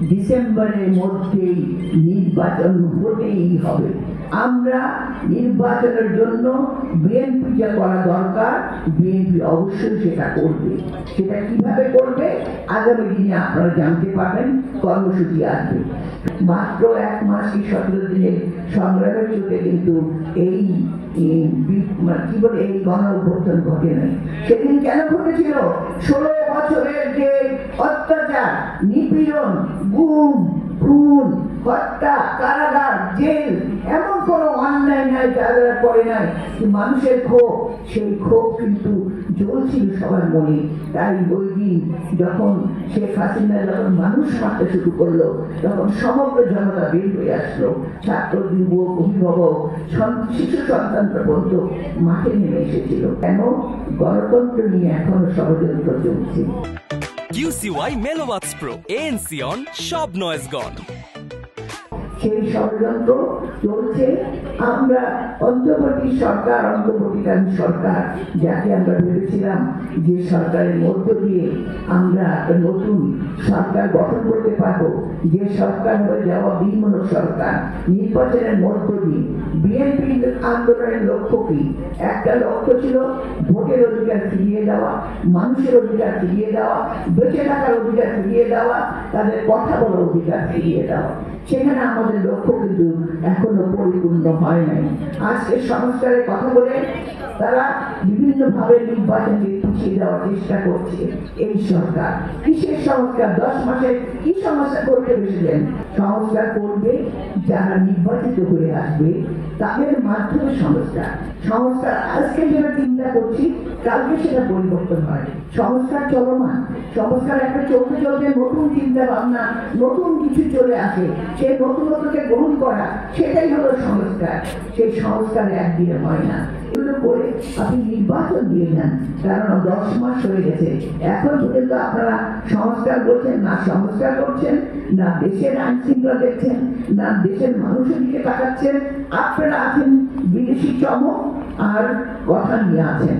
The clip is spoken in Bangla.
ডিসেম্বরের মধ্যেই নির্বাচন হতেই হবে। আমরা নির্বাচনের জন্য বিএনপি যা করা দরকার বিএনপি অবশ্যই সেটা করবে। সেটা কিভাবে করবে আগামী দিনে আপনারা জানতে পারবেন, কর্মসূচি আসবে। মাত্র 1 মাস কি 17 দিনের সংগ্রামের চোটে কিন্তু এই কি বলে এই গণ অভ্যুত্থান ঘটে নাই। সেদিন কেন ঘটেছিল? 16 বছরের যে অত্যাচার, নিপীড়ন, গুম, খুন, হত্যা, কারাগার, জেল, এমন কোনো অন্যায় নাই যারা করে নাই। মানুষের ক্ষোভ, সেই ক্ষোভ কিন্তু জ্বলছিল সবার মনে। তাই ওই দিন যখন শেখ হাসিনা যখন মানুষ মারতে শুরু করলো, তখন সমগ্র জনতা বের হয়ে আসলো। ছাত্র, যুবক, অভিভাবক, শিশু সন্তান পর্যন্ত মাঠে নেমে এসেছিল। কেন? গণতন্ত্র নিয়ে এখনো ষড়যন্ত্র চলছে। QCY Melovax Pro ANC on সব নয়েজ গন। সেই ষড়যন্ত্র চলছে। আমরা অন্তর্বর্তী অন্তর্বর্তীকালীন সরকার যাকে আমরা ভেবেছিলাম যে সরকারের মধ্য দিয়ে আমরা একটা নতুন সরকার গঠন করতে পারবো, যে সরকার হয়ে যাওয়া বিমূলক সরকার, নির্বাচনের মধ্য দিয়ে বিএনপি আন্দোলনের লক্ষ্য কি? একটা লক্ষ্য ছিল ভোটের অধিকার ফিরিয়ে দেওয়া, মানুষের অধিকার ফিরিয়ে দেওয়া, বেঁচে থাকার অধিকার ফিরিয়ে দেওয়া, তাদের কথা বলার অধিকার ফিরিয়ে দেওয়া। সেখানে আমাদের লক্ষ্য কিন্তু এখনো পরিপূর্ণ হয় নাই। আজকে সংস্কারের কথা বলে তারা বিভিন্নভাবে নির্বাচনকে পিছিয়ে দেওয়ার চেষ্টা করছে। এই সরকার কিসের সংস্কার? 10 মাসে কি সংস্কার করতে বসেছেন? সংস্কার করবে যারা নির্বাচিত হয়ে আসবে তাদের মাধ্যমে সংস্কার। সংস্কার আজকে যেটা চিন্তা করছি কালকে সেটা পরিবর্তন হয়। সংস্কার চলমান, সংস্কার একটা চলতে চলতে নতুন চিন্তা ভাবনা, নতুন কিছু চলে আসে, সেই নতুনত্বকে গ্রহণ করা, সেটাই হলো সংস্কার। সেই সংস্কার একদিনে হয় না। এগুলো করে আপনি নির্বাচন দিয়ে যান, কারণ 10 মাস হয়ে গেছে। এখন পর্যন্ত আপনারা সংস্কার করছেন না, সংস্কার করছেন না, দেশের আইন শৃঙ্খলা দেখছেন না, দেশের মানুষের দিকে তাকাচ্ছেন। আপনারা আছেন বিদেশি চমক আর কথা নিয়ে আছেন।